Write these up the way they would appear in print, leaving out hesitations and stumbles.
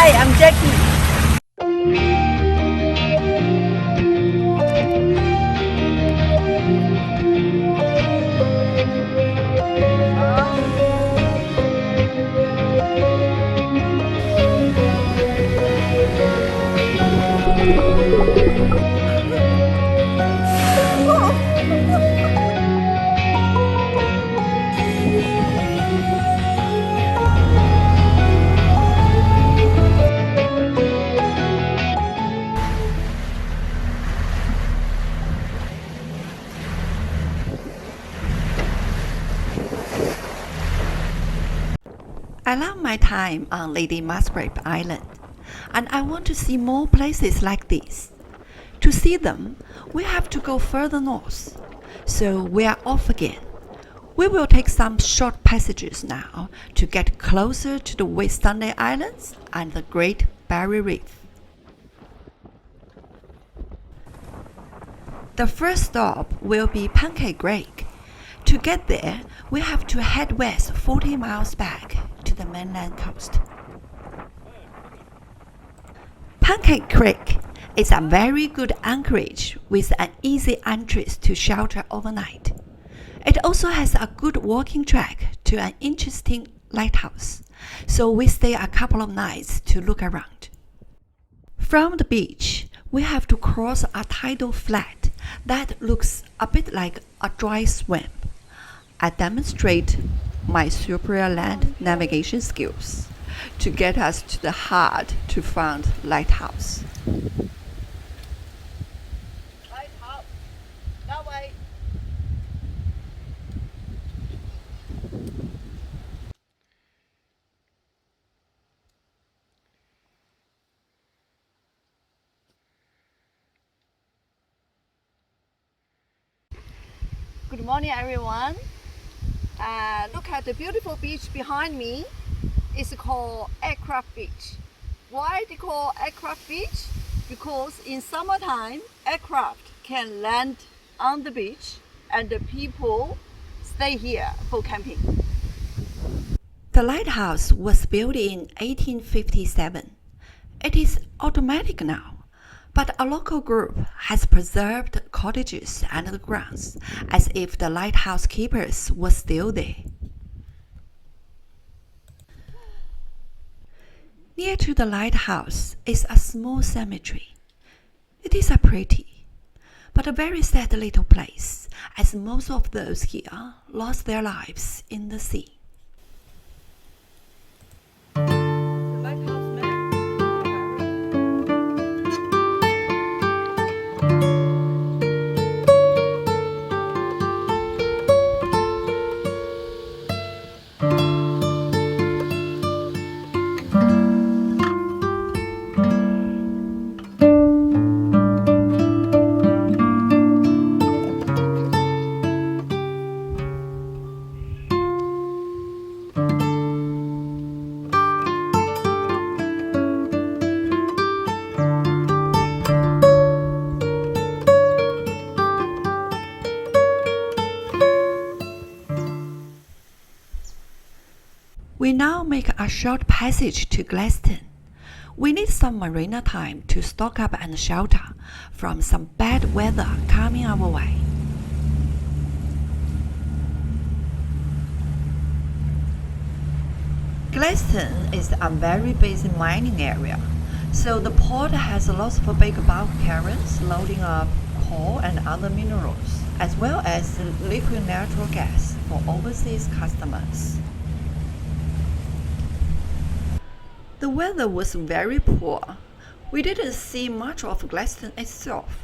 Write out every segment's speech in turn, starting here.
Hi, I'm Jackie. I love my time on Lady Musgrave Island, and I want to see more places like this. To see them, we have to go further north, so we are off again. We will take some short passages now to get closer to the West Sunday Islands and the Great Barrier Reef. The first stop will be Pancake Creek. To get there, we have to head west 40 miles back to the mainland coast. Pancake Creek is a very good anchorage with an easy entrance to shelter overnight. It also has a good walking track to an interesting lighthouse, so we stay a couple of nights to look around. From the beach, we have to cross a tidal flat that looks a bit like a dry swamp. I demonstrate my superior land navigation skills to get us to the hard-to-find lighthouse. Lighthouse, that way. Good morning, everyone. Look at the beautiful beach behind me. It's called Aircraft Beach. Why they call Aircraft Beach? Because in summertime, aircraft can land on the beach and the people stay here for camping. The lighthouse was built in 1857. It is automatic now, but a local group has preserved cottages and the grounds as if the lighthouse keepers were still there. Near to the lighthouse is a small cemetery. It is a pretty, but a very sad little place, as most of those here lost their lives in the sea. We now make a short passage to Gladstone. We need some marina time to stock up and shelter from some bad weather coming our way. Gladstone is a very busy mining area, so the port has lots of big bulk carriers loading up coal and other minerals, as well as liquid natural gas for overseas customers. The weather was very poor. We didn't see much of Gladstone itself.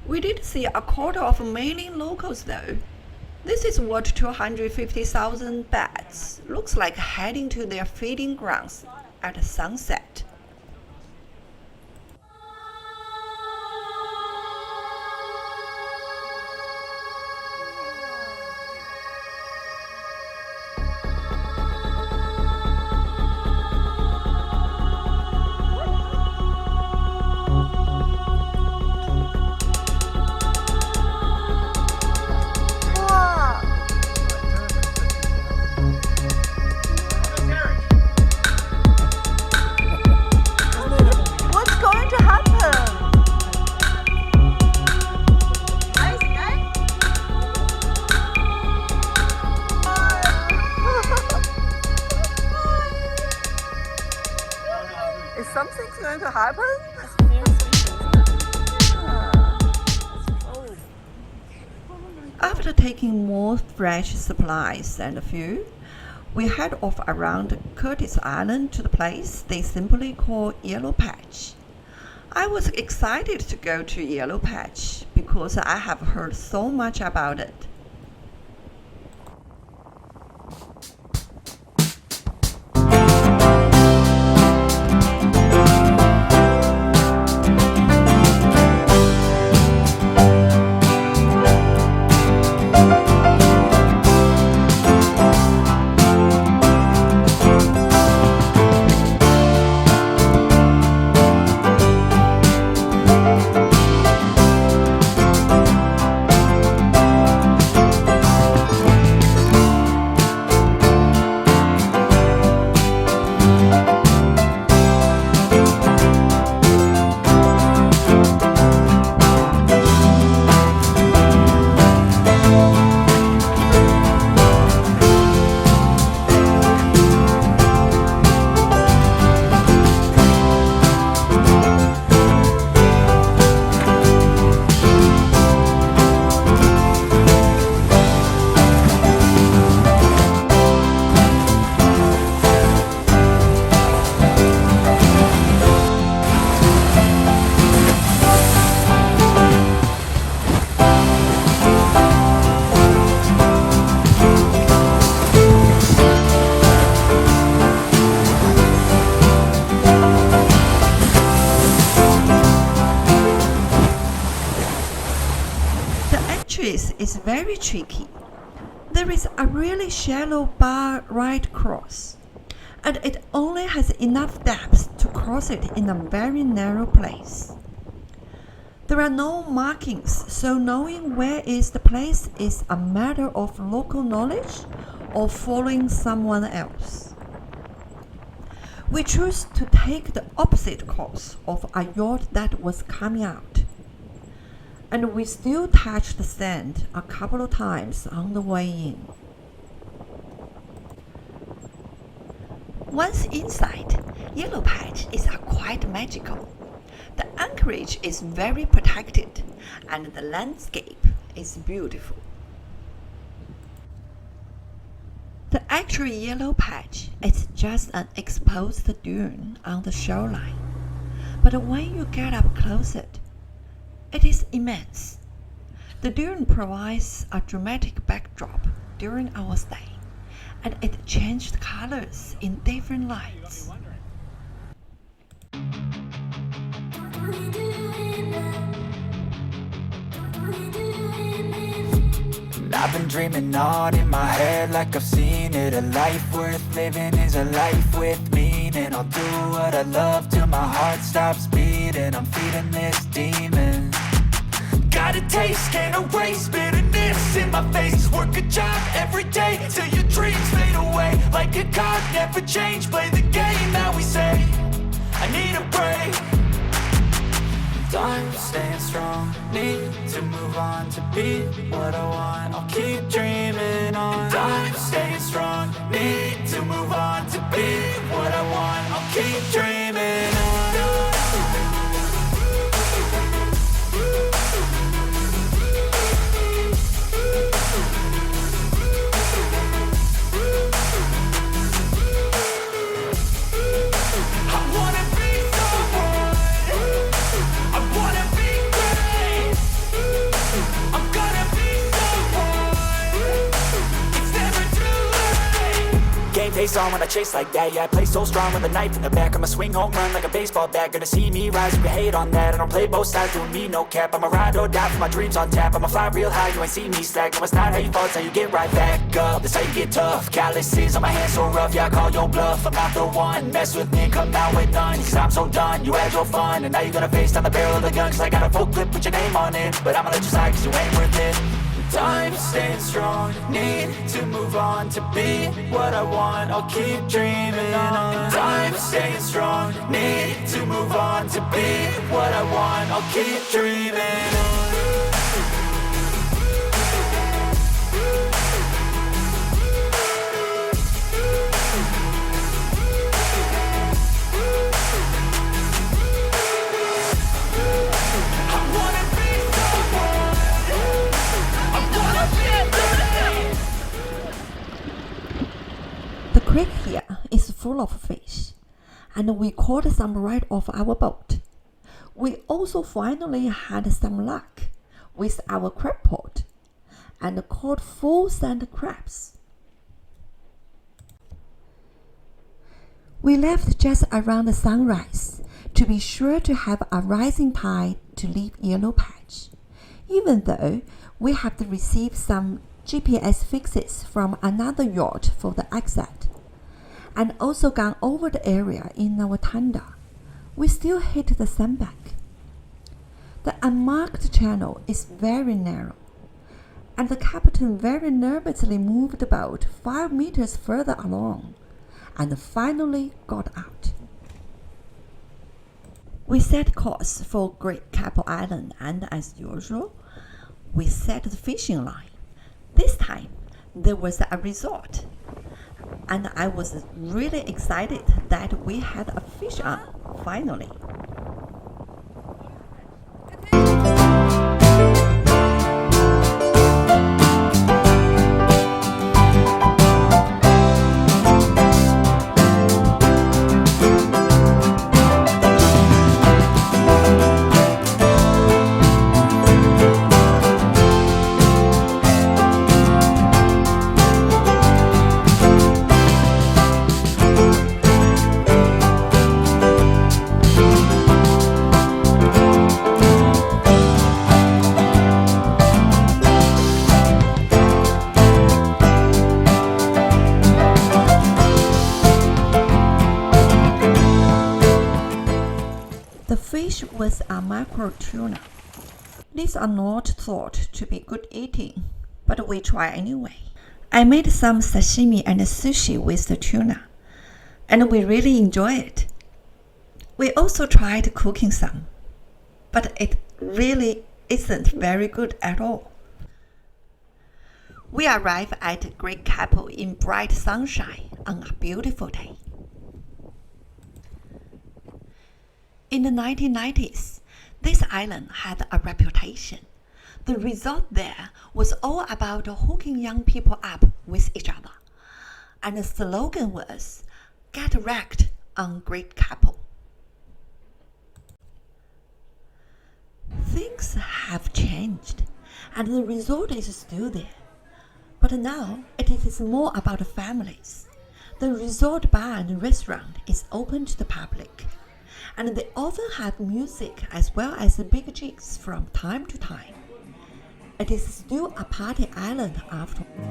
We did see a quarter of mainland locals though. This is what 250,000 bats looks like heading to their feeding grounds at sunset. Is something going to happen? It's very special. After taking more fresh supplies and fuel, we head off around Curtis Island to the place they simply call Yellow Patch. I was excited to go to Yellow Patch because I have heard so much about it. Is very tricky. There is a really shallow bar right across, and it only has enough depth to cross it in a very narrow place. There are no markings, so knowing where is the place is a matter of local knowledge or following someone else. We chose to take the opposite course of a yacht that was coming out, and we still touched the sand a couple of times on the way in. Once inside, Yellow Patch is quite magical. The anchorage is very protected, and the landscape is beautiful. The actual Yellow Patch is just an exposed dune on the shoreline, but when you get up closer, it is immense. The dune provides a dramatic backdrop during our stay, and it changed colors in different lights. I've been dreaming on in my head like I've seen it. A life worth living is a life with meaning. I'll do what I love till my heart stops beating. I'm feeding this demon. Got a taste, can't erase bitterness in my face. Work a job every day till your dreams fade away. Like a card, never change, play the game that we say. I need a break. I'm staying strong, need to move on to be what I want. I'll keep dreaming on. I'm staying strong, need to move on to be what I want. I'll keep dreaming on. Face on when I chase like that, yeah, I play so strong with a knife in the back. I'ma swing home run like a baseball bat. Gonna see me rise, you can hate on that. I don't play both sides, doing me no cap. I'ma ride or die for my dreams on tap. I'ma fly real high, you ain't see me slack. No, it's not how you fall, it's how you get right back up. That's how you get tough. Calluses on my hands so rough, yeah, I call your bluff. I'm not the one, mess with me and come out with none. Cause I'm so done, you had your fun. And now you're gonna face down the barrel of the gun. Cause I got a full clip with your name on it. But I'ma let you slide cause you ain't worth it. I'm staying strong, need to move on to be what I want. I'll keep dreaming on. I'm staying strong, need to move on to be what I want. I'll keep dreaming on. full of fish, and we caught some right off our boat. We also finally had some luck with our crab pot and caught 4 sand crabs. We left just around the sunrise to be sure to have a rising tide to leave Yellow Patch, even though we have to receive some GPS fixes from another yacht for the exit, and also gone over the area in our tender. We still hit the sandbank. The unmarked channel is very narrow, and the captain very nervously moved the boat 5 meters further along, and finally got out. We set course for Great Keppel Island, and as usual, we set the fishing line. This time, there was a resort, and I was really excited that we had a fish on, finally. The fish was a mackerel tuna. These are not thought to be good eating, but we try anyway. I made some sashimi and sushi with the tuna, and we really enjoy it. We also tried cooking some, but it really isn't very good at all. We arrived at Great Keppel in bright sunshine on a beautiful day. In the 1990s, this island had a reputation. The resort there was all about hooking young people up with each other, and the slogan was, "Get wrecked on Great Keppel." Things have changed, and the resort is still there. But now it is more about families. The resort bar and restaurant is open to the public, and they often have music as well as big jigs from time to time. It is still a party island after all.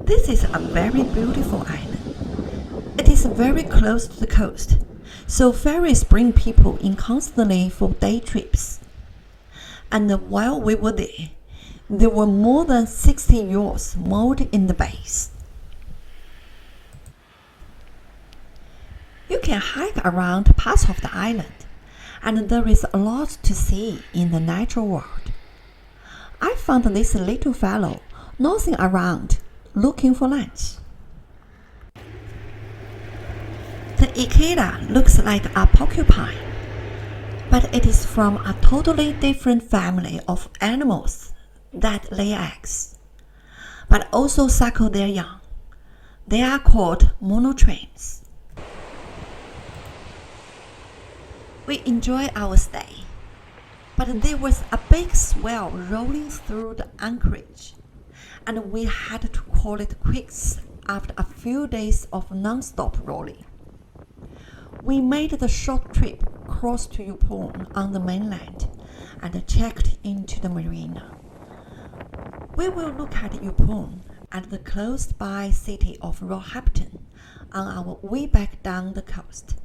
This is a very beautiful island. It is very close to the coast, so ferries bring people in constantly for day trips. And while we were there were more than 60 yachts moored in the bays. You can hike around parts of the island, and there is a lot to see in the natural world. I found this little fellow nosing around looking for lunch. The echidna looks like a porcupine, but it is from a totally different family of animals that lay eggs, but also suckle their young. They are called monotremes. We enjoyed our stay, but there was a big swell rolling through the anchorage, and we had to call it quits after a few days of non-stop rolling. We made the short trip across to Yupon on the mainland and checked into the marina. We will look at Yupon and the close-by city of Roehampton on our way back down the coast.